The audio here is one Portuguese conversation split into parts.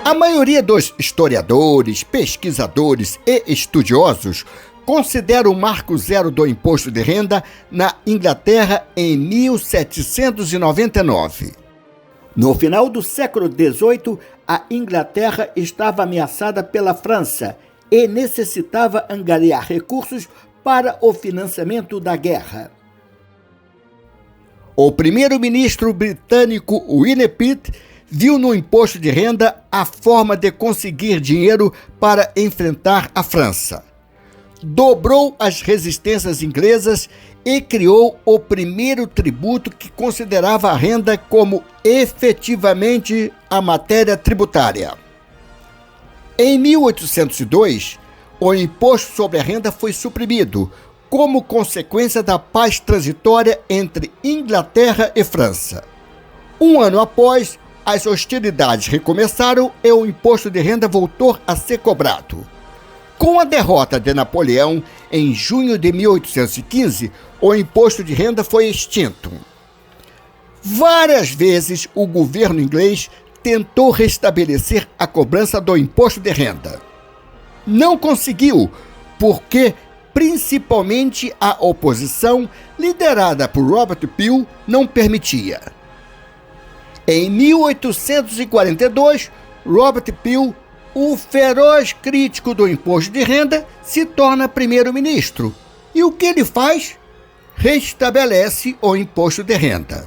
A maioria dos historiadores, pesquisadores e estudiosos considera o marco zero do imposto de renda na Inglaterra em 1799. No final do século XVIII, a Inglaterra estava ameaçada pela França e necessitava angariar recursos para o financiamento da guerra. O primeiro-ministro britânico William Pitt viu no imposto de renda a forma de conseguir dinheiro para enfrentar a França. Dobrou as resistências inglesas e criou o primeiro tributo que considerava a renda como efetivamente a matéria tributária. Em 1802, o imposto sobre a renda foi suprimido, como consequência da paz transitória entre Inglaterra e França. Um ano após, as hostilidades recomeçaram e o imposto de renda voltou a ser cobrado. Com a derrota de Napoleão, em junho de 1815, o imposto de renda foi extinto. Várias vezes o governo inglês tentou restabelecer a cobrança do imposto de renda. Não conseguiu, porque principalmente a oposição, liderada por Robert Peel, não permitia. Em 1842, Robert Peel, o feroz crítico do imposto de renda, se torna primeiro-ministro. E o que ele faz? Restabelece o imposto de renda.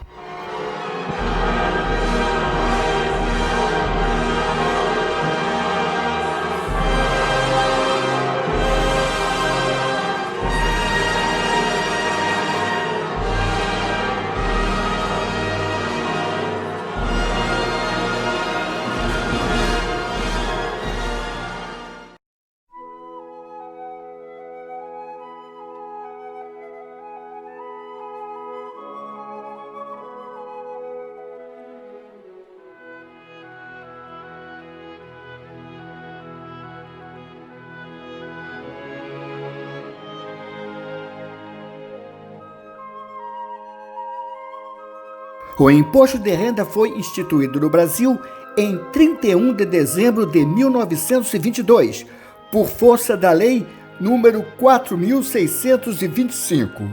O imposto de renda foi instituído no Brasil em 31 de dezembro de 1922, por força da Lei nº 4.625.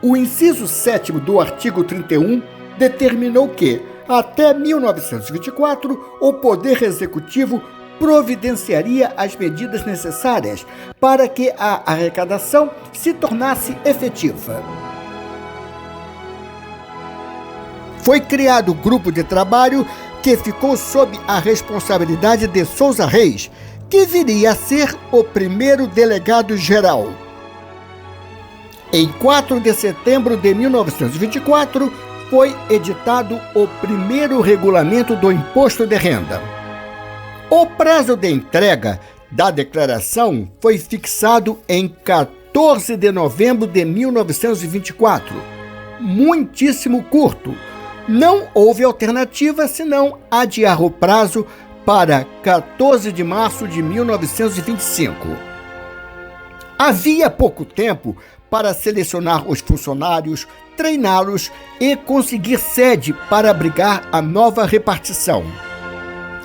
O inciso 7º do artigo 31 determinou que, até 1924, o Poder Executivo providenciaria as medidas necessárias para que a arrecadação se tornasse efetiva. Foi criado o grupo de trabalho que ficou sob a responsabilidade de Souza Reis, que viria a ser o primeiro delegado-geral. Em 4 de setembro de 1924, foi editado o primeiro regulamento do imposto de renda. O prazo de entrega da declaração foi fixado em 14 de novembro de 1924, muitíssimo curto. Não houve alternativa senão adiar o prazo para 14 de março de 1925. Havia pouco tempo para selecionar os funcionários, treiná-los e conseguir sede para abrigar a nova repartição.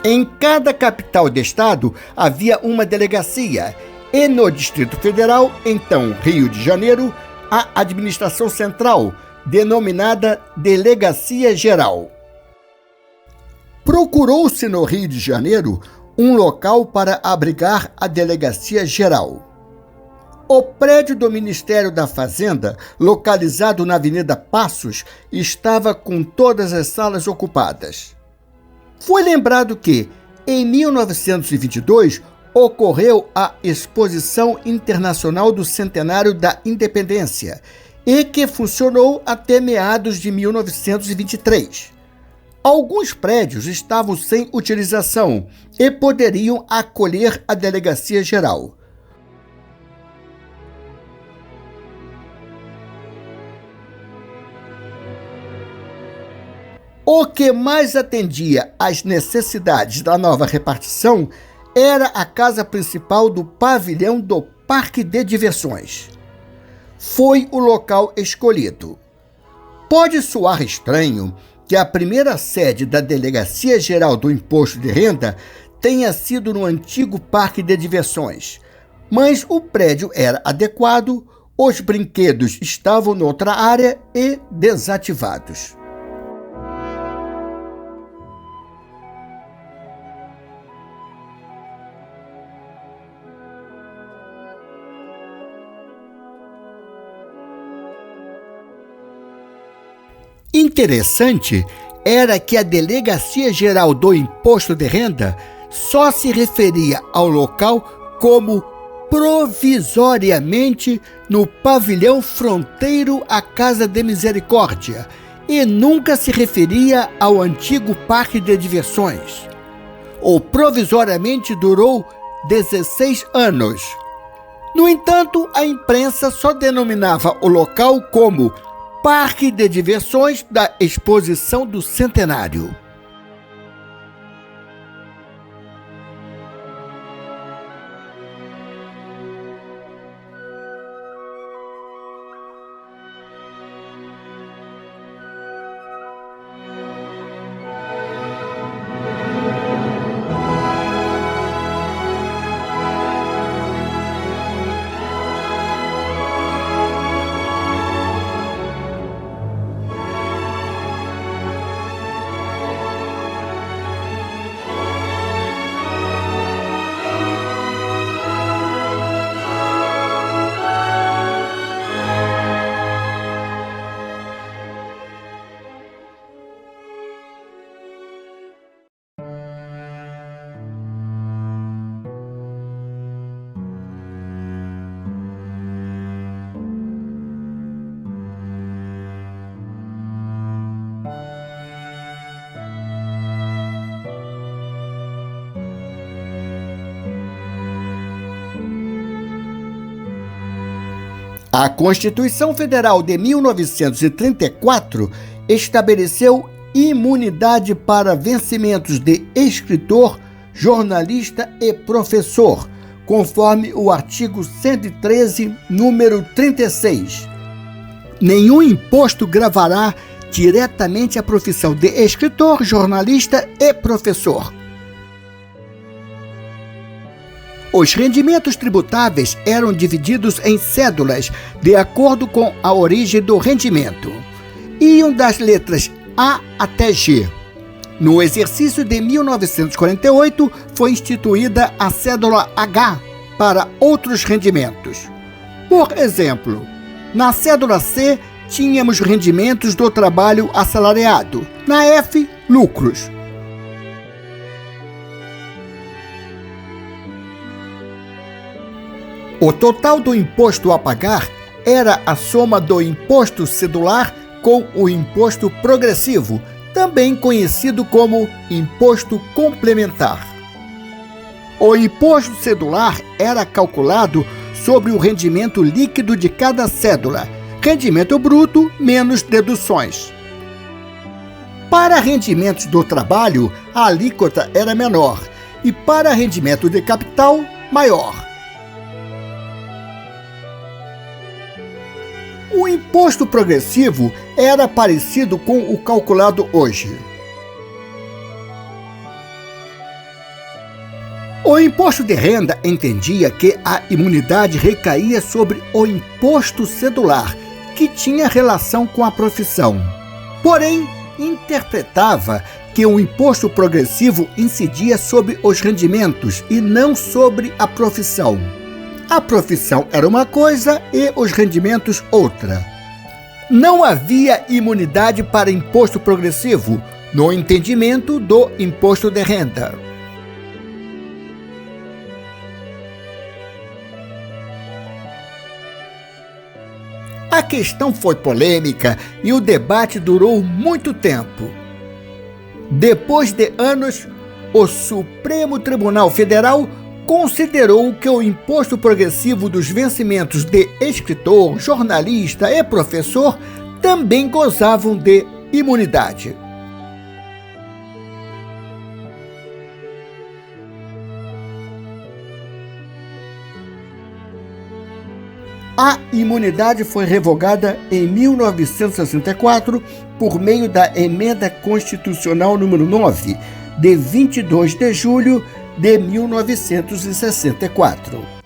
Em cada capital de estado havia uma delegacia e no Distrito Federal, então Rio de Janeiro, a administração central, denominada Delegacia Geral. Procurou-se no Rio de Janeiro um local para abrigar a Delegacia Geral. O prédio do Ministério da Fazenda, localizado na Avenida Passos, estava com todas as salas ocupadas. Foi lembrado que, em 1922, ocorreu a Exposição Internacional do Centenário da Independência e que funcionou até meados de 1923. Alguns prédios estavam sem utilização e poderiam acolher a Delegacia Geral. O que mais atendia às necessidades da nova repartição era a casa principal do pavilhão do Parque de Diversões. Foi o local escolhido. Pode soar estranho que a primeira sede da Delegacia Geral do Imposto de Renda tenha sido no antigo Parque de Diversões, mas o prédio era adequado, os brinquedos estavam noutra área e desativados. Interessante era que a Delegacia Geral do Imposto de Renda só se referia ao local como provisoriamente no pavilhão fronteiro à Casa de Misericórdia e nunca se referia ao antigo Parque de Diversões. O provisoriamente durou 16 anos. No entanto, a imprensa só denominava o local como Parque de Diversões da Exposição do Centenário. A Constituição Federal de 1934 estabeleceu imunidade para vencimentos de escritor, jornalista e professor, conforme o artigo 113, número 36. Nenhum imposto gravará diretamente a profissão de escritor, jornalista e professor. Os rendimentos tributáveis eram divididos em cédulas de acordo com a origem do rendimento. Iam das letras A até G. No exercício de 1948, foi instituída a cédula H para outros rendimentos. Por exemplo, na cédula C, tínhamos rendimentos do trabalho assalariado. Na F, lucros. O total do imposto a pagar era a soma do imposto cedular com o imposto progressivo, também conhecido como imposto complementar. O imposto cedular era calculado sobre o rendimento líquido de cada cédula, rendimento bruto menos deduções. Para rendimentos do trabalho, a alíquota era menor e para rendimento de capital, maior. O imposto progressivo era parecido com o calculado hoje. O imposto de renda entendia que a imunidade recaía sobre o imposto cedular, que tinha relação com a profissão. Porém, interpretava que o imposto progressivo incidia sobre os rendimentos e não sobre a profissão. A profissão era uma coisa e os rendimentos outra. Não havia imunidade para imposto progressivo, no entendimento do imposto de renda. A questão foi polêmica e o debate durou muito tempo. Depois de anos, o Supremo Tribunal Federal considerou que o imposto progressivo dos vencimentos de escritor, jornalista e professor também gozavam de imunidade. A imunidade foi revogada em 1964 por meio da Emenda Constitucional número 9, de 22 de julho de 1964.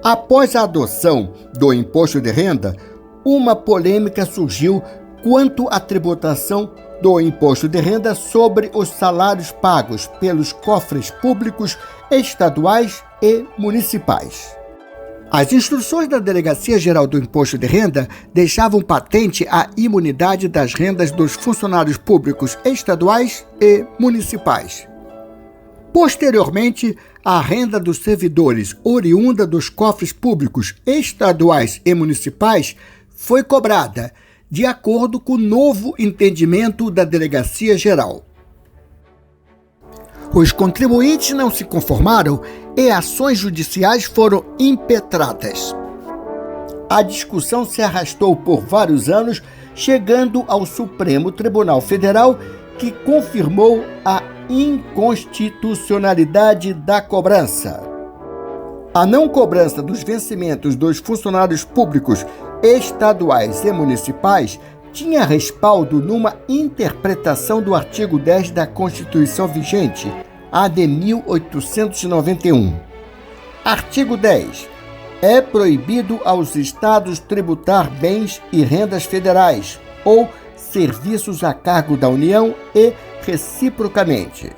Após a adoção do imposto de renda, uma polêmica surgiu quanto à tributação do imposto de renda sobre os salários pagos pelos cofres públicos estaduais e municipais. As instruções da Delegacia Geral do Imposto de Renda deixavam patente a imunidade das rendas dos funcionários públicos estaduais e municipais. Posteriormente, a renda dos servidores oriunda dos cofres públicos estaduais e municipais foi cobrada, de acordo com o novo entendimento da Delegacia Geral. Os contribuintes não se conformaram e ações judiciais foram impetradas. A discussão se arrastou por vários anos, chegando ao Supremo Tribunal Federal, que confirmou a inconstitucionalidade da cobrança. A não cobrança dos vencimentos dos funcionários públicos estaduais e municipais tinha respaldo numa interpretação do artigo 10 da Constituição vigente, a de 1891. Artigo 10. É proibido aos estados tributar bens e rendas federais ou serviços a cargo da União e reciprocamente.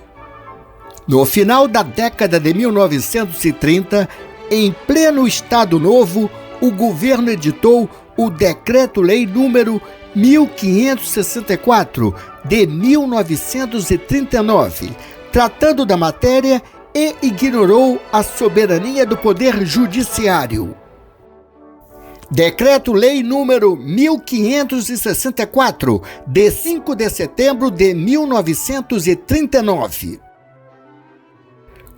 No final da década de 1930, em pleno Estado Novo, o governo editou o Decreto-Lei número 1564 de 1939, tratando da matéria e ignorou a soberania do Poder Judiciário. Decreto-Lei número 1564, de 5 de setembro de 1939.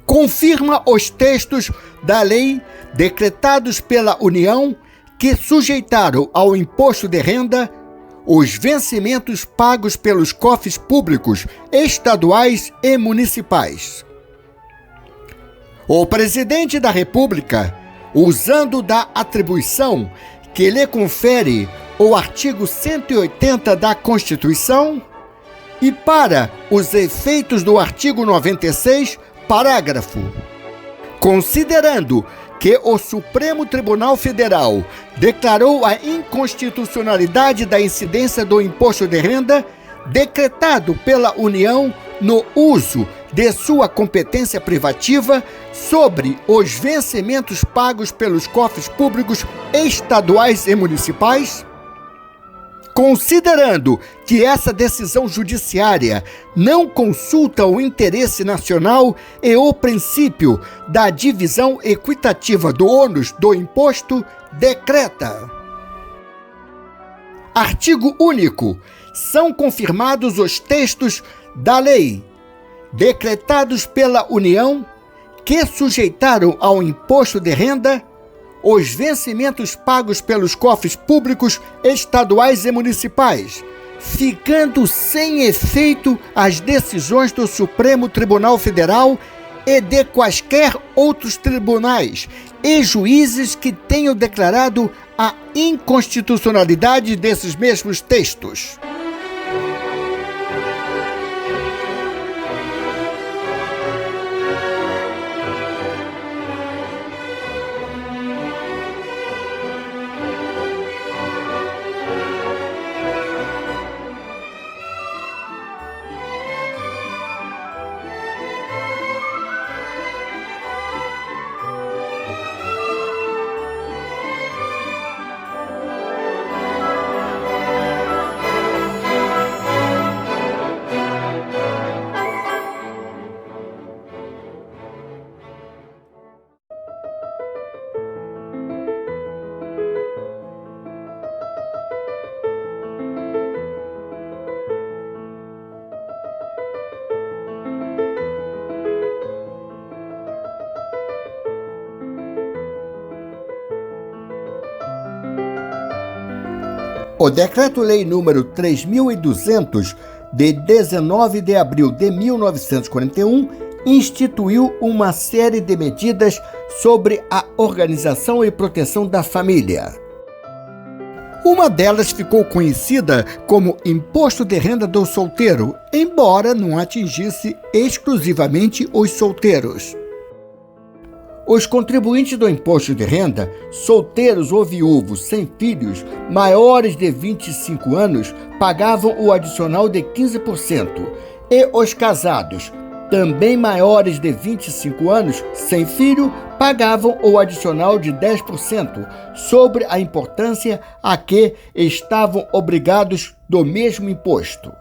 Confirma os textos da lei decretados pela União que sujeitaram ao imposto de renda os vencimentos pagos pelos cofres públicos estaduais e municipais. O presidente da República, usando da atribuição que lhe confere o artigo 180 da Constituição e para os efeitos do artigo 96, parágrafo, considerando que o Supremo Tribunal Federal declarou a inconstitucionalidade da incidência do imposto de renda decretado pela União no uso de sua competência privativa sobre os vencimentos pagos pelos cofres públicos estaduais e municipais? Considerando que essa decisão judiciária não consulta o interesse nacional e o princípio da divisão equitativa do ônus do imposto, decreta. Artigo único. São confirmados os textos da lei, decretados pela União, que sujeitaram ao imposto de renda os vencimentos pagos pelos cofres públicos estaduais e municipais, ficando sem efeito as decisões do Supremo Tribunal Federal e de quaisquer outros tribunais e juízes que tenham declarado a inconstitucionalidade desses mesmos textos. O Decreto-Lei número 3.200, de 19 de abril de 1941, instituiu uma série de medidas sobre a organização e proteção da família. Uma delas ficou conhecida como Imposto de Renda do Solteiro, embora não atingisse exclusivamente os solteiros. Os contribuintes do imposto de renda, solteiros ou viúvos sem filhos, maiores de 25 anos, pagavam o adicional de 15%, e os casados, também maiores de 25 anos, sem filho, pagavam o adicional de 10% sobre a importância a que estavam obrigados do mesmo imposto.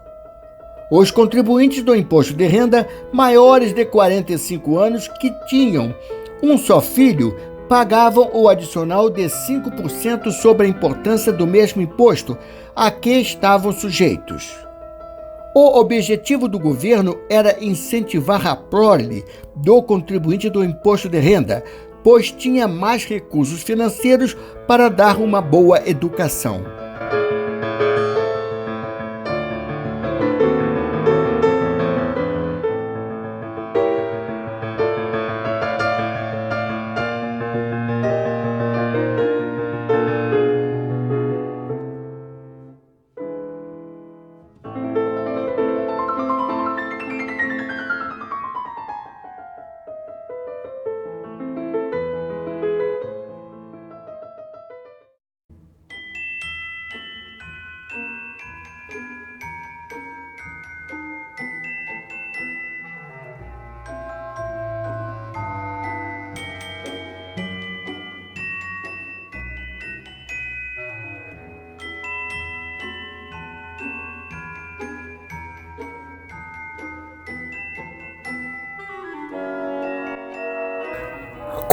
Os contribuintes do imposto de renda, maiores de 45 anos, que tinham um só filho, pagavam o adicional de 5% sobre a importância do mesmo imposto a que estavam sujeitos. O objetivo do governo era incentivar a prole do contribuinte do imposto de renda, pois tinha mais recursos financeiros para dar uma boa educação.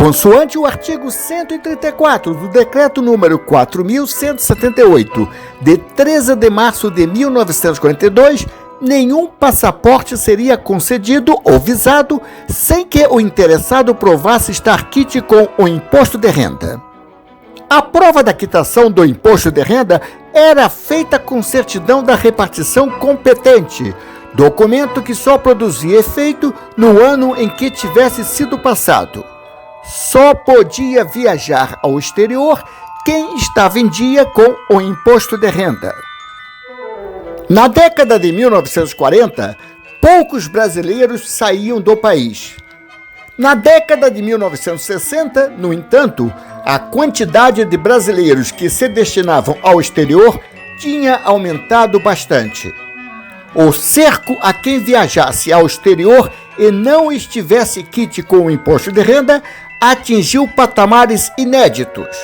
Consoante o artigo 134 do Decreto número 4.178, de 13 de março de 1942, nenhum passaporte seria concedido ou visado sem que o interessado provasse estar quite com o imposto de renda. A prova da quitação do imposto de renda era feita com certidão da repartição competente, documento que só produzia efeito no ano em que tivesse sido passado. Só podia viajar ao exterior quem estava em dia com o imposto de renda. Na década de 1940, poucos brasileiros saíam do país. Na década de 1960, no entanto, a quantidade de brasileiros que se destinavam ao exterior tinha aumentado bastante. O cerco a quem viajasse ao exterior e não estivesse quite com o imposto de renda atingiu patamares inéditos.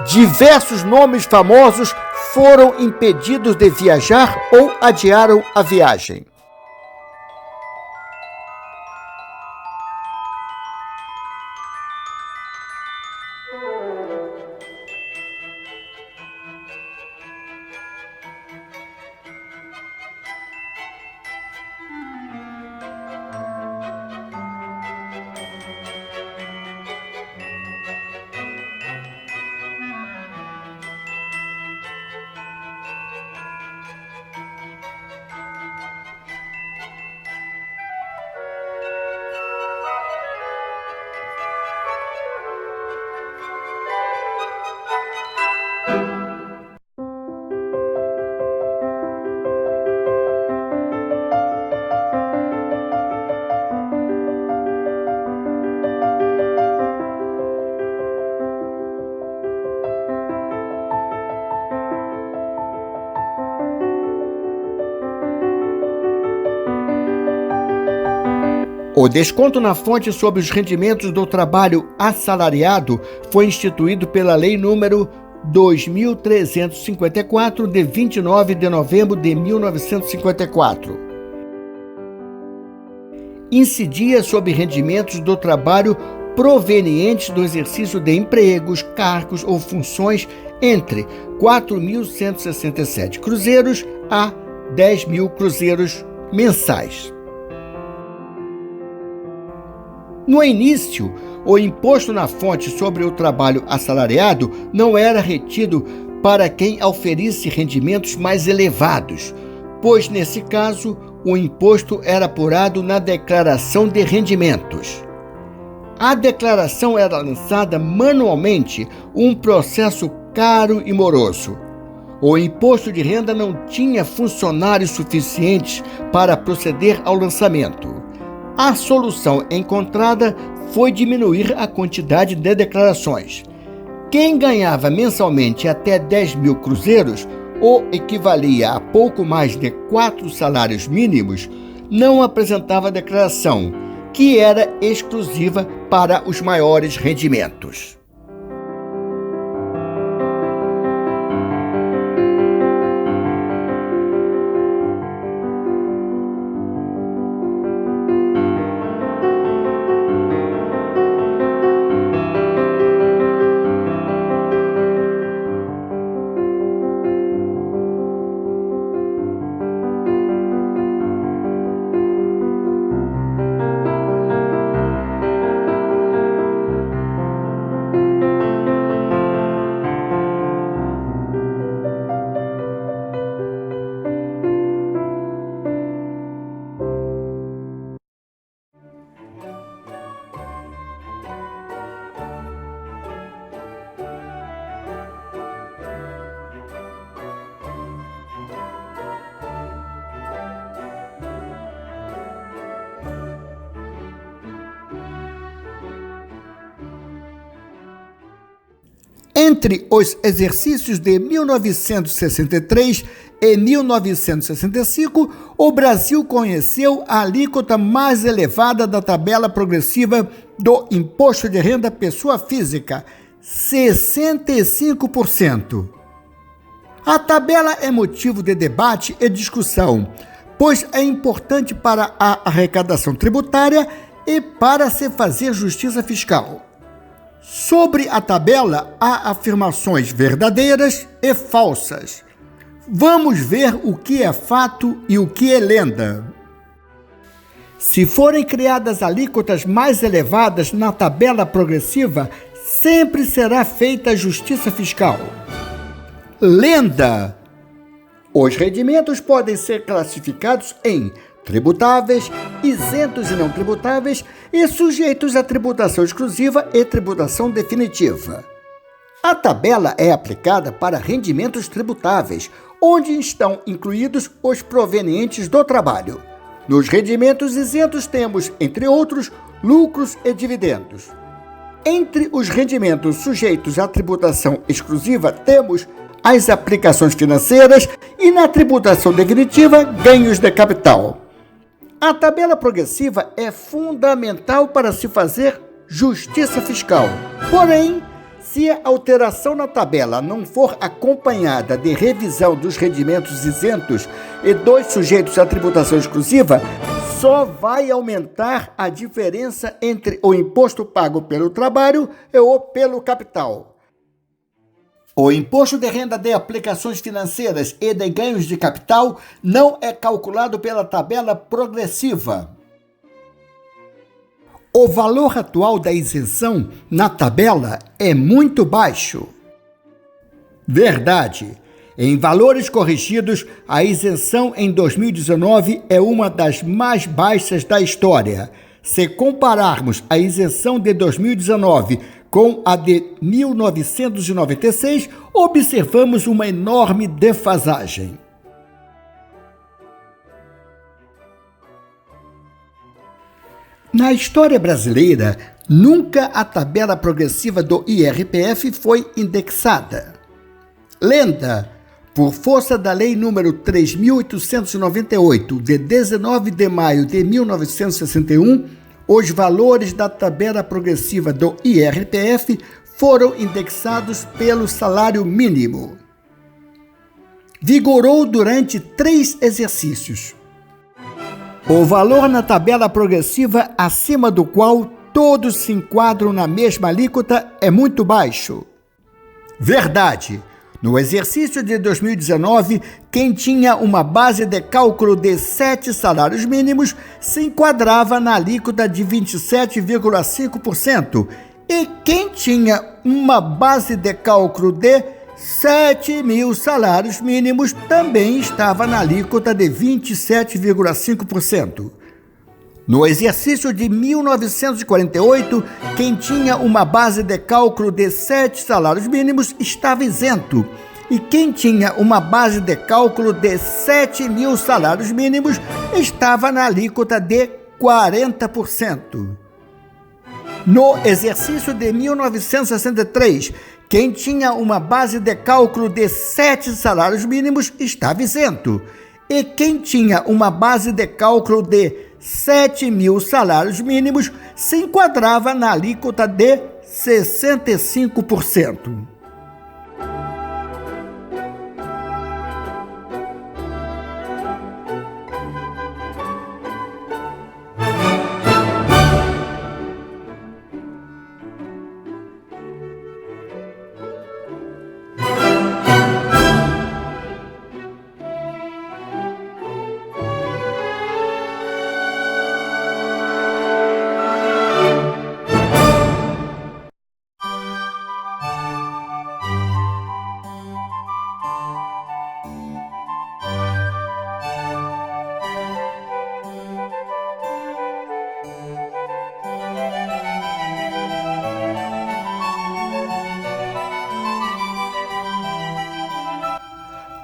Diversos nomes famosos foram impedidos de viajar ou adiaram a viagem. O desconto na fonte sobre os rendimentos do trabalho assalariado foi instituído pela Lei nº 2.354, de 29 de novembro de 1954. Incidia sobre rendimentos do trabalho provenientes do exercício de empregos, cargos ou funções entre 4.167 cruzeiros a 10.000 cruzeiros mensais. No início, o imposto na fonte sobre o trabalho assalariado não era retido para quem oferisse rendimentos mais elevados, pois, nesse caso, o imposto era apurado na declaração de rendimentos. A declaração era lançada manualmente, um processo caro e moroso. O imposto de renda não tinha funcionários suficientes para proceder ao lançamento. A solução encontrada foi diminuir a quantidade de declarações. Quem ganhava mensalmente até 10.000 cruzeiros, ou equivalia a pouco mais de 4 salários mínimos, não apresentava declaração, que era exclusiva para os maiores rendimentos. Entre os exercícios de 1963 e 1965, o Brasil conheceu a alíquota mais elevada da tabela progressiva do Imposto de Renda Pessoa Física, 65%. A tabela é motivo de debate e discussão, pois é importante para a arrecadação tributária e para se fazer justiça fiscal. Sobre a tabela, há afirmações verdadeiras e falsas. Vamos ver o que é fato e o que é lenda. Se forem criadas alíquotas mais elevadas na tabela progressiva, sempre será feita a justiça fiscal. Lenda: os rendimentos podem ser classificados em tributáveis, isentos e não tributáveis e sujeitos à tributação exclusiva e tributação definitiva. A tabela é aplicada para rendimentos tributáveis, onde estão incluídos os provenientes do trabalho. Nos rendimentos isentos temos, entre outros, lucros e dividendos. Entre os rendimentos sujeitos à tributação exclusiva, temos as aplicações financeiras e, na tributação definitiva, ganhos de capital. A tabela progressiva é fundamental para se fazer justiça fiscal. Porém, se a alteração na tabela não for acompanhada de revisão dos rendimentos isentos e dos sujeitos à tributação exclusiva, só vai aumentar a diferença entre o imposto pago pelo trabalho e o pelo capital. O imposto de renda de aplicações financeiras e de ganhos de capital não é calculado pela tabela progressiva. O valor atual da isenção na tabela é muito baixo. Verdade. Em valores corrigidos, a isenção em 2019 é uma das mais baixas da história. Se compararmos a isenção de 2019 com a de 1996, observamos uma enorme defasagem. Na história brasileira, nunca a tabela progressiva do IRPF foi indexada. Lenda: por força da Lei nº 3.898, de 19 de maio de 1961, os valores da tabela progressiva do IRPF foram indexados pelo salário mínimo. Vigorou durante 3 exercícios. O valor na tabela progressiva, acima do qual todos se enquadram na mesma alíquota, é muito baixo. Verdade. No exercício de 2019, quem tinha uma base de cálculo de 7 salários mínimos se enquadrava na alíquota de 27,5%, e quem tinha uma base de cálculo de 7.000 salários mínimos também estava na alíquota de 27,5%. No exercício de 1948, quem tinha uma base de cálculo de 7 salários mínimos estava isento, e quem tinha uma base de cálculo de 7.000 salários mínimos estava na alíquota de 40%. No exercício de 1963, quem tinha uma base de cálculo de 7 salários mínimos estava isento, e quem tinha uma base de cálculo de 7.000 salários mínimos se enquadrava na alíquota de 65%.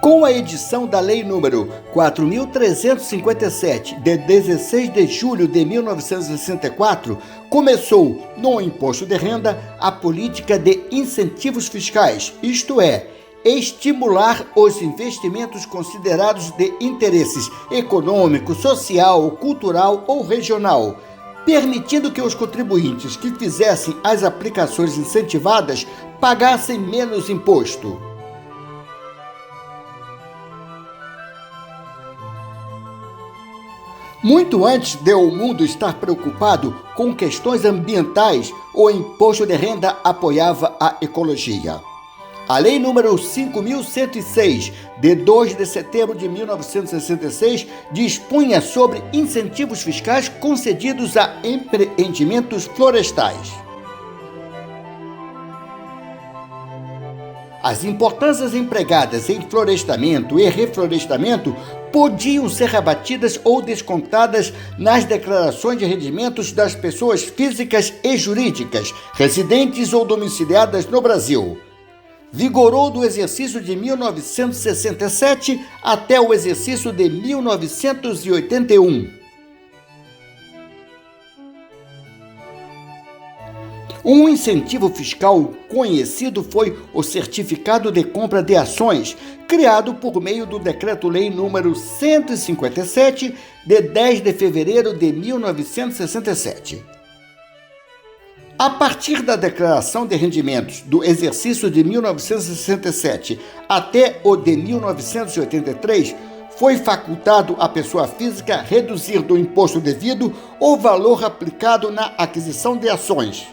Com a edição da Lei nº 4.357, de 16 de julho de 1964, começou, no imposto de renda, a política de incentivos fiscais, isto é, estimular os investimentos considerados de interesses econômico, social, cultural ou regional, permitindo que os contribuintes que fizessem as aplicações incentivadas pagassem menos imposto. Muito antes de o mundo estar preocupado com questões ambientais, o imposto de renda apoiava a ecologia. A Lei nº 5.106, de 2 de setembro de 1966, dispunha sobre incentivos fiscais concedidos a empreendimentos florestais. As importâncias empregadas em florestamento e reflorestamento podiam ser rebatidas ou descontadas nas declarações de rendimentos das pessoas físicas e jurídicas, residentes ou domiciliadas no Brasil. Vigorou do exercício de 1967 até o exercício de 1981. Um incentivo fiscal conhecido foi o Certificado de Compra de Ações, criado por meio do Decreto-Lei número 157, de 10 de fevereiro de 1967. A partir da declaração de rendimentos do exercício de 1967 até o de 1983, foi facultado à pessoa física reduzir do imposto devido o valor aplicado na aquisição de ações.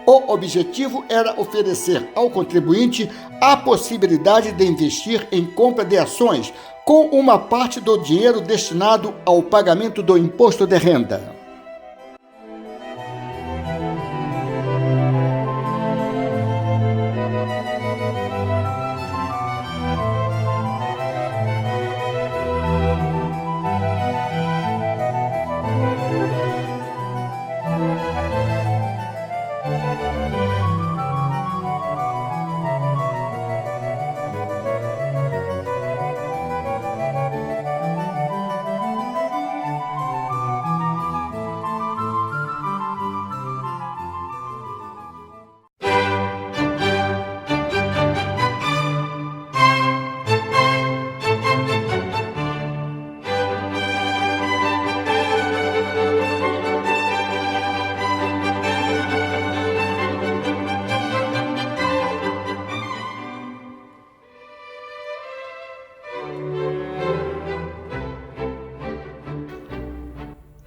O objetivo era oferecer ao contribuinte a possibilidade de investir em compra de ações com uma parte do dinheiro destinado ao pagamento do imposto de renda.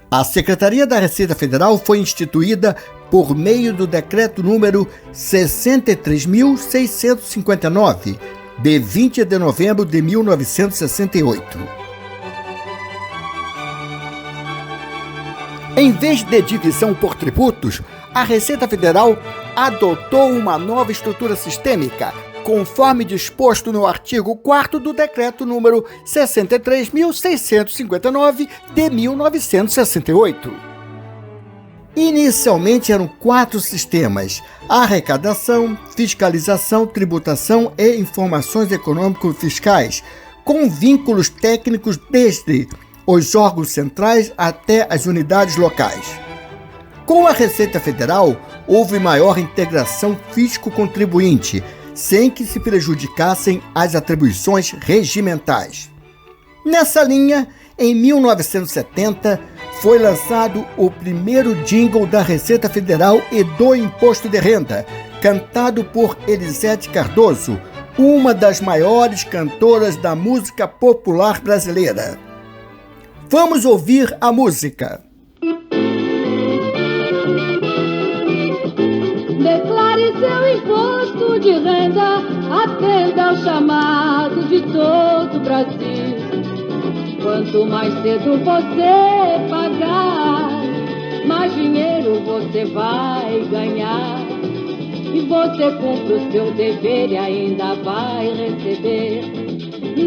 A Secretaria da Receita Federal foi instituída por meio do Decreto número 63.659, de 20 de novembro de 1968. Em vez de divisão por tributos, a Receita Federal adotou uma nova estrutura sistêmica, conforme disposto no artigo 4º do Decreto número 63.659, de 1968. Inicialmente eram 4 sistemas: arrecadação, fiscalização, tributação e informações econômico-fiscais, com vínculos técnicos desde os órgãos centrais até as unidades locais. Com a Receita Federal, houve maior integração fisco-contribuinte, sem que se prejudicassem as atribuições regimentais. Nessa linha, em 1970, foi lançado o primeiro jingle da Receita Federal e do Imposto de Renda, cantado por Elisete Cardoso, uma das maiores cantoras da música popular brasileira. Vamos ouvir a música. Declare seu imposto de renda, atenda ao chamado de todo o Brasil. Quanto mais cedo você pagar, mais dinheiro você vai ganhar. E você cumpre o seu dever e ainda vai receber.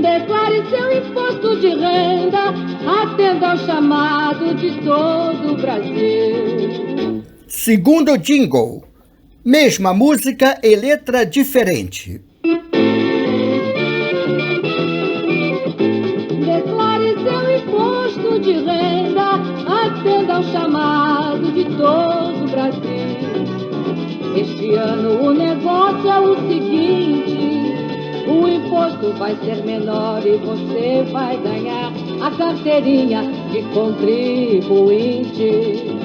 Declare seu imposto de renda, atenda ao chamado de todo o Brasil. Segundo jingle. Mesma música e letra diferente. Declare seu imposto de renda, atenda ao chamado de todo o Brasil. Este ano o negócio é o seguinte: o imposto vai ser menor e você vai ganhar a carteirinha de contribuinte.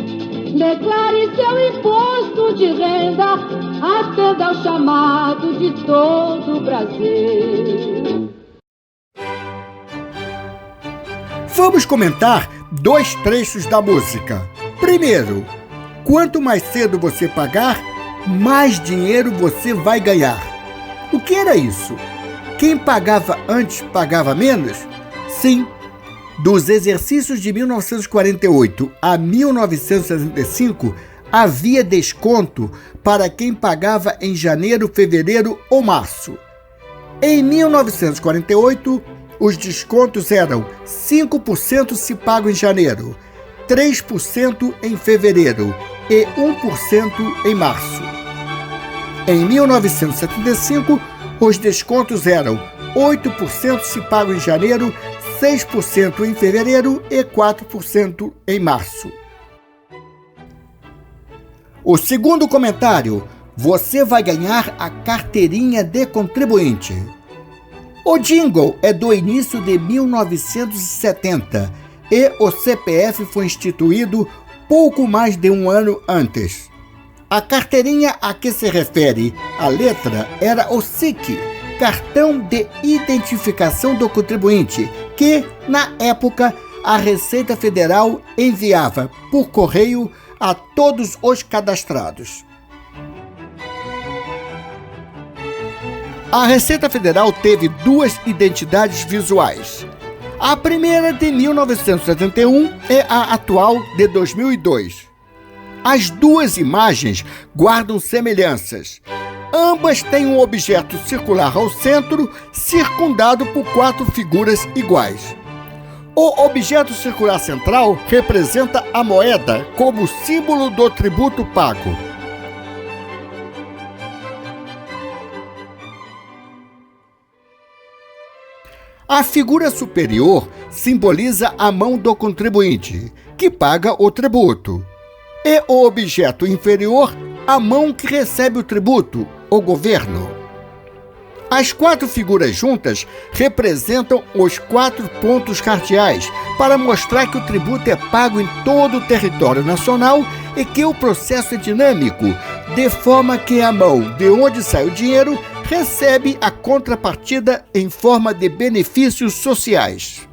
Declare seu imposto de renda, atenda ao chamado de todo o Brasil. Vamos comentar 2 trechos da música. Primeiro, quanto mais cedo você pagar, mais dinheiro você vai ganhar. O que era isso? Quem pagava antes pagava menos? Sim. Dos exercícios de 1948 a 1965, havia desconto para quem pagava em janeiro, fevereiro ou março. Em 1948, os descontos eram 5% se pago em janeiro, 3% em fevereiro e 1% em março. Em 1975, os descontos eram 8% se pago em janeiro, 6% em fevereiro e 4% em março. O segundo comentário: você vai ganhar a carteirinha de contribuinte. O jingle é do início de 1970 e o CPF foi instituído pouco mais de um ano antes. A carteirinha a que se refere a letra era o SIC, Cartão de Identificação do Contribuinte, que, na época, a Receita Federal enviava por correio a todos os cadastrados. A Receita Federal teve duas identidades visuais. A primeira de 1971 e a atual de 2002. As duas imagens guardam semelhanças. Ambas têm um objeto circular ao centro, circundado por 4 figuras iguais. O objeto circular central representa a moeda como símbolo do tributo pago. A figura superior simboliza a mão do contribuinte, que paga o tributo. E o objeto inferior, a mão que recebe o tributo, o governo. As 4 figuras juntas representam os 4 pontos cardeais para mostrar que o tributo é pago em todo o território nacional e que o processo é dinâmico, de forma que a mão de onde sai o dinheiro recebe a contrapartida em forma de benefícios sociais.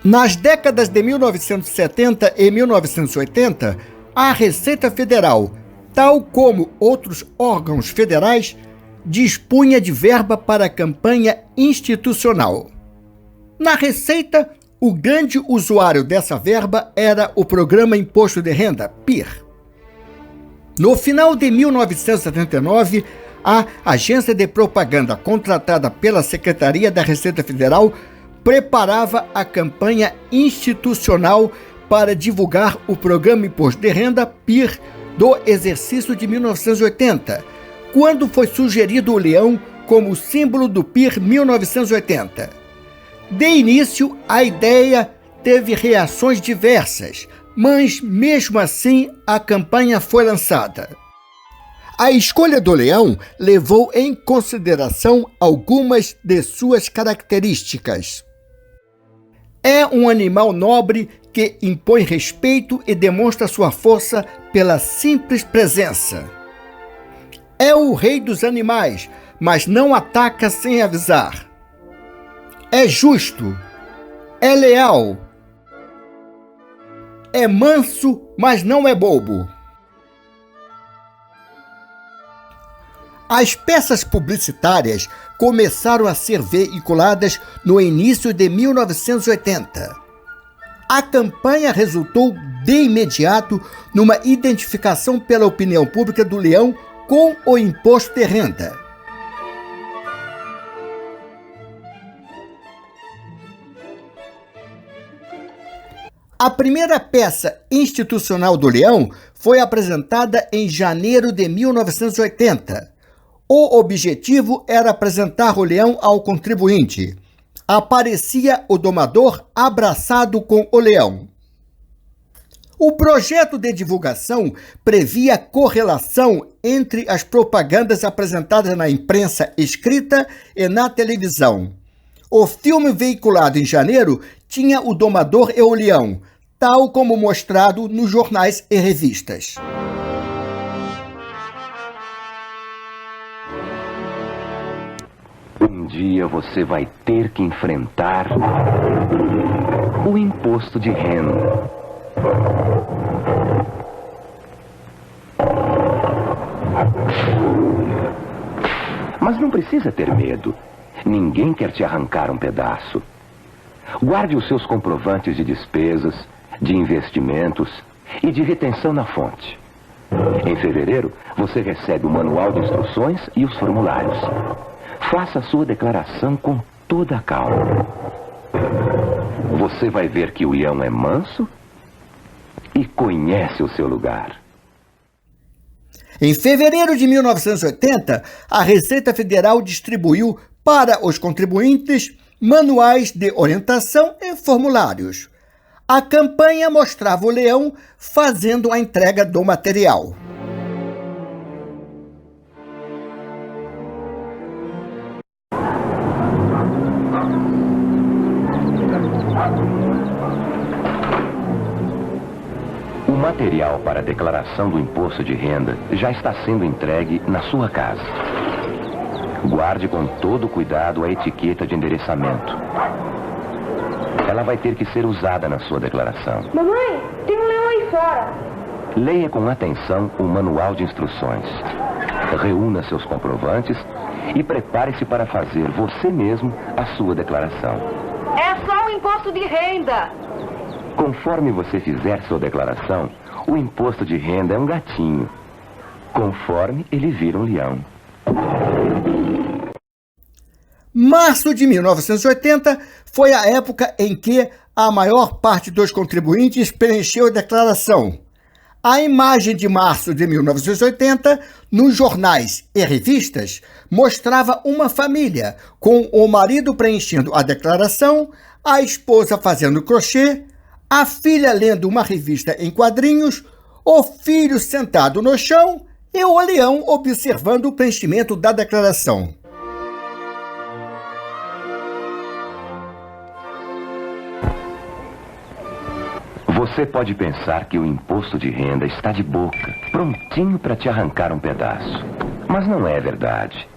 Nas décadas de 1970 e 1980, a Receita Federal, tal como outros órgãos federais, dispunha de verba para campanha institucional. Na Receita, o grande usuário dessa verba era o Programa Imposto de Renda, PIR. No final de 1979, a agência de propaganda contratada pela Secretaria da Receita Federal preparava a campanha institucional para divulgar o Programa Imposto de Renda, PIR, do exercício de 1980, quando foi sugerido o leão como símbolo do PIR 1980. De início, a ideia teve reações diversas, mas mesmo assim a campanha foi lançada. A escolha do leão levou em consideração algumas de suas características. É um animal nobre que impõe respeito e demonstra sua força pela simples presença. É o rei dos animais, mas não ataca sem avisar. É justo. É leal. É manso, mas não é bobo. As peças publicitárias começaram a ser veiculadas no início de 1980. A campanha resultou de imediato numa identificação pela opinião pública do leão com o imposto de renda. A primeira peça institucional do leão foi apresentada em janeiro de 1980. O objetivo era apresentar o leão ao contribuinte. Aparecia o domador abraçado com o leão. O projeto de divulgação previa correlação entre as propagandas apresentadas na imprensa escrita e na televisão. O filme veiculado em janeiro tinha o domador e o leão, tal como mostrado nos jornais e revistas. Um dia você vai ter que enfrentar o imposto de renda. Mas não precisa ter medo. Ninguém quer te arrancar um pedaço. Guarde os seus comprovantes de despesas, de investimentos e de retenção na fonte. Em fevereiro, você recebe o manual de instruções e os formulários. Faça a sua declaração com toda a calma. Você vai ver que o Ião é manso e conhece o seu lugar. Em fevereiro de 1980, a Receita Federal distribuiu para os contribuintes manuais de orientação e formulários. A campanha mostrava o leão fazendo a entrega do material. O material para a declaração do imposto de renda já está sendo entregue na sua casa. Guarde com todo cuidado a etiqueta de endereçamento. Ela vai ter que ser usada na sua declaração. Mamãe, tem um leão aí fora. Leia com atenção o manual de instruções. Reúna seus comprovantes e prepare-se para fazer você mesmo a sua declaração. É só o imposto de renda. Conforme você fizer sua declaração, o imposto de renda é um gatinho. Conforme ele vira um leão. Março de 1980 foi a época em que a maior parte dos contribuintes preencheu a declaração. A imagem de março de 1980, nos jornais e revistas, mostrava uma família com o marido preenchendo a declaração, a esposa fazendo crochê, a filha lendo uma revista em quadrinhos, o filho sentado no chão e o leão observando o preenchimento da declaração. Você pode pensar que o imposto de renda está de boca, prontinho para te arrancar um pedaço. Mas não é verdade.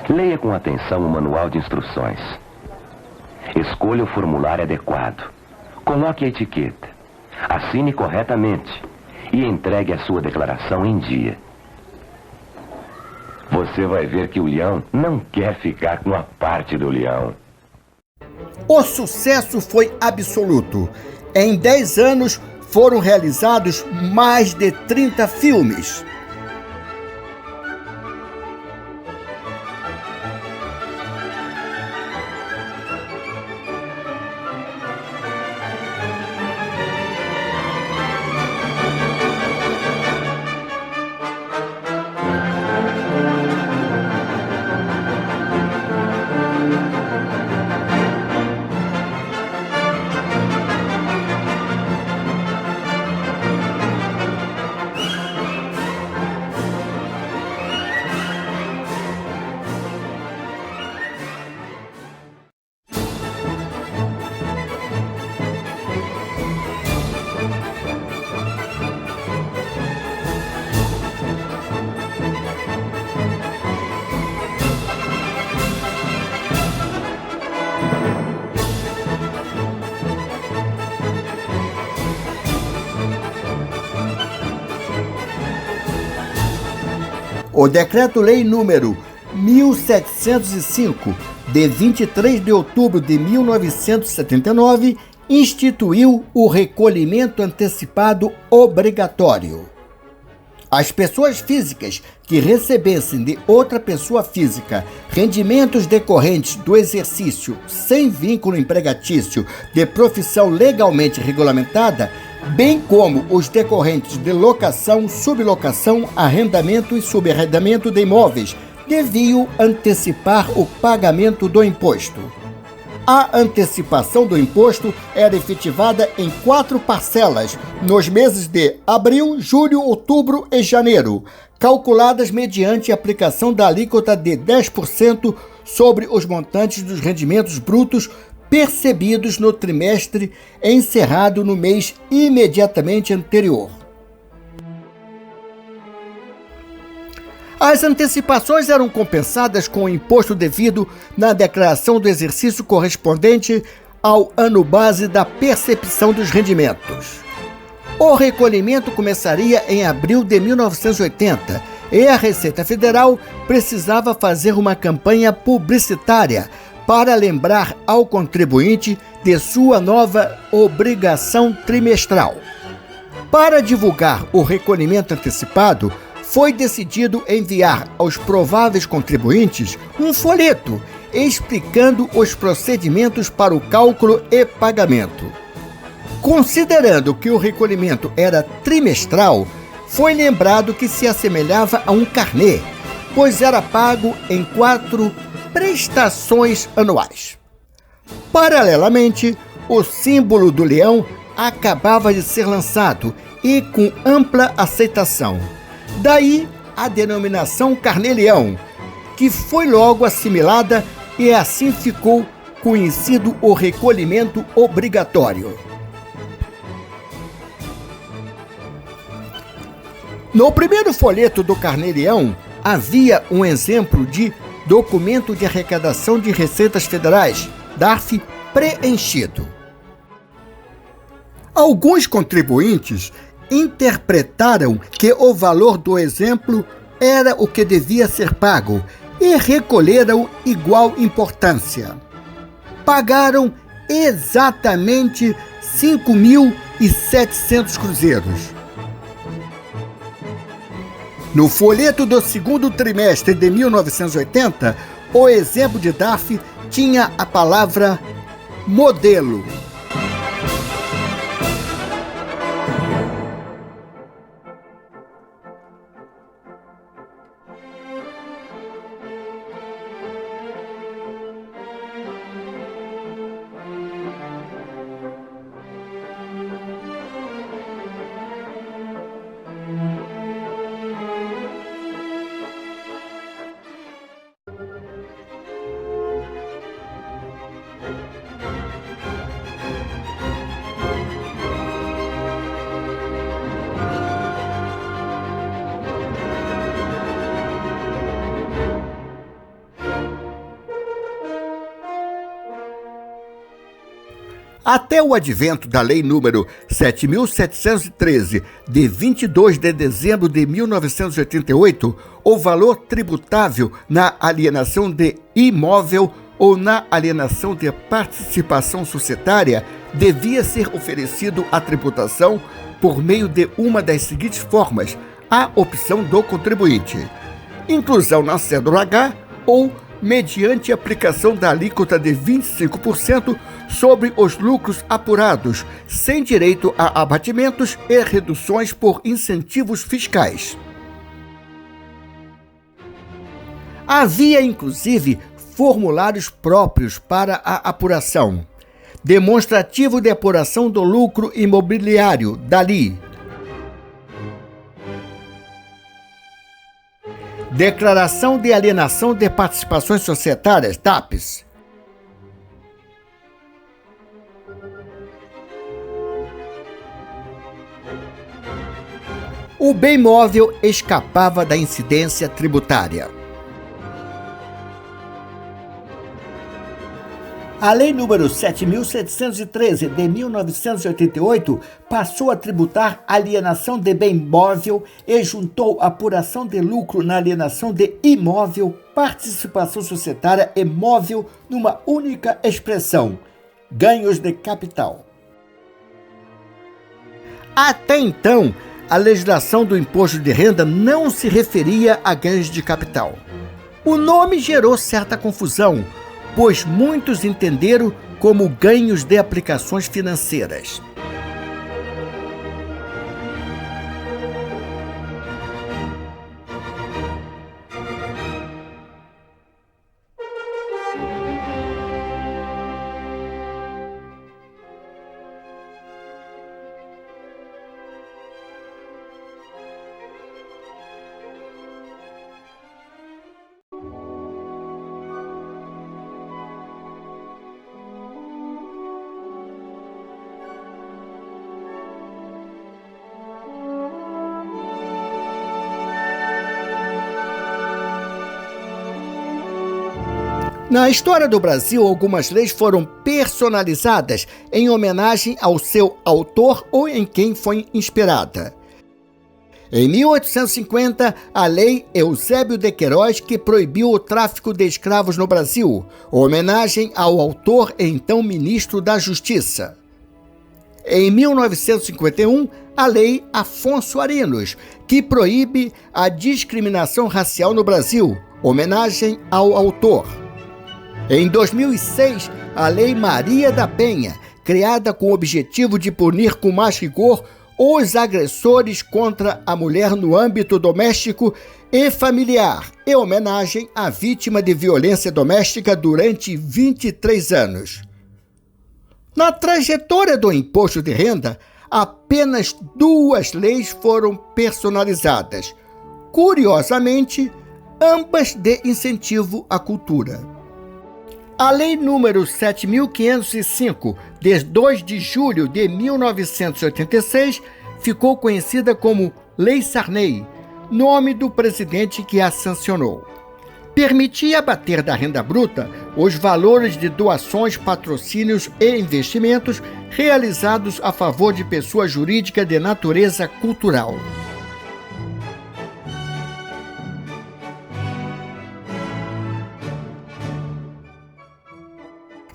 Leia com atenção o manual de instruções. Escolha o formulário adequado. Coloque a etiqueta. Assine corretamente e entregue a sua declaração em dia. Você vai ver que o leão não quer ficar com a parte do leão. O sucesso foi absoluto. Em 10 anos foram realizados mais de 30 filmes. O Decreto-Lei número 1705, de 23 de outubro de 1979, instituiu o recolhimento antecipado obrigatório. As pessoas físicas que recebessem de outra pessoa física rendimentos decorrentes do exercício sem vínculo empregatício de profissão legalmente regulamentada, bem como os decorrentes de locação, sublocação, arrendamento e subarrendamento de imóveis, deviam antecipar o pagamento do imposto. A antecipação do imposto era efetivada em 4 parcelas, nos meses de abril, julho, outubro e janeiro, calculadas mediante a aplicação da alíquota de 10% sobre os montantes dos rendimentos brutos percebidos no trimestre encerrado no mês imediatamente anterior. As antecipações eram compensadas com o imposto devido na declaração do exercício correspondente ao ano base da percepção dos rendimentos. O recolhimento começaria em abril de 1980 e a Receita Federal precisava fazer uma campanha publicitária para lembrar ao contribuinte de sua nova obrigação trimestral. Para divulgar o recolhimento antecipado, foi decidido enviar aos prováveis contribuintes um folheto explicando os procedimentos para o cálculo e pagamento. Considerando que o recolhimento era trimestral, foi lembrado que se assemelhava a um carnê, pois era pago em 4 prestações anuais. Paralelamente, o símbolo do leão acabava de ser lançado e com ampla aceitação. Daí a denominação carnê-leão, que foi logo assimilada e assim ficou conhecido o recolhimento obrigatório. No primeiro folheto do carnê-leão havia um exemplo de documento de arrecadação de receitas federais, DARF, preenchido. Alguns contribuintes interpretaram que o valor do exemplo era o que devia ser pago e recolheram igual importância. Pagaram exatamente 5.700 cruzeiros. No folheto do segundo trimestre de 1980, o exemplo de DARF tinha a palavra modelo. Até o advento da Lei número 7.713, de 22 de dezembro de 1988, o valor tributável na alienação de imóvel ou na alienação de participação societária devia ser oferecido à tributação por meio de uma das seguintes formas, à opção do contribuinte: inclusão na cédula H ou mediante aplicação da alíquota de 25% sobre os lucros apurados, sem direito a abatimentos e reduções por incentivos fiscais. Havia, inclusive, formulários próprios para a apuração: demonstrativo de apuração do lucro imobiliário, DALI, declaração de alienação de participações societárias, TAPs, o bem móvel escapava da incidência tributária. A Lei número 7.713, de 1988, passou a tributar alienação de bem móvel e juntou apuração de lucro na alienação de imóvel, participação societária e móvel numa única expressão: ganhos de capital. Até então, a legislação do imposto de renda não se referia a ganhos de capital. O nome gerou certa confusão, pois muitos entenderam como ganhos de aplicações financeiras. Na história do Brasil, algumas leis foram personalizadas em homenagem ao seu autor ou em quem foi inspirada. Em 1850, a Lei Eusébio de Queiroz, que proibiu o tráfico de escravos no Brasil, homenagem ao autor e então ministro da Justiça. Em 1951, a Lei Afonso Arinos, que proíbe a discriminação racial no Brasil, homenagem ao autor. Em 2006, a Lei Maria da Penha, criada com o objetivo de punir com mais rigor os agressores contra a mulher no âmbito doméstico e familiar, e homenagem à vítima de violência doméstica durante 23 anos. Na trajetória do imposto de renda, apenas 2 leis foram personalizadas, curiosamente, ambas de incentivo à cultura. A Lei número 7.505, de 2 de julho de 1986, ficou conhecida como Lei Sarney, nome do presidente que a sancionou. Permitia abater da renda bruta os valores de doações, patrocínios e investimentos realizados a favor de pessoa jurídica de natureza cultural.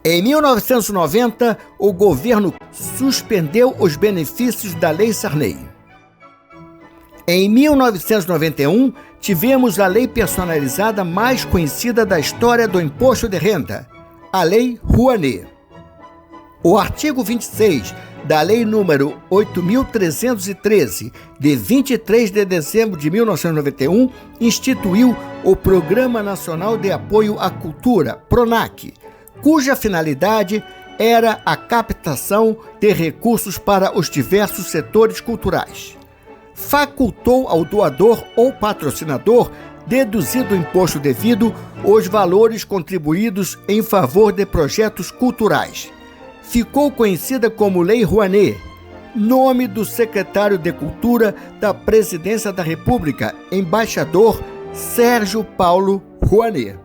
Em 1990, o governo suspendeu os benefícios da Lei Sarney. Em 1991, tivemos a lei personalizada mais conhecida da história do imposto de renda, a Lei Rouanet. O artigo 26 da Lei número 8.313, de 23 de dezembro de 1991, instituiu o Programa Nacional de Apoio à Cultura, PRONAC, cuja finalidade era a captação de recursos para os diversos setores culturais. Facultou ao doador ou patrocinador deduzir do imposto devido os valores contribuídos em favor de projetos culturais. Ficou conhecida como Lei Rouanet, nome do secretário de Cultura da Presidência da República, embaixador Sérgio Paulo Rouanet.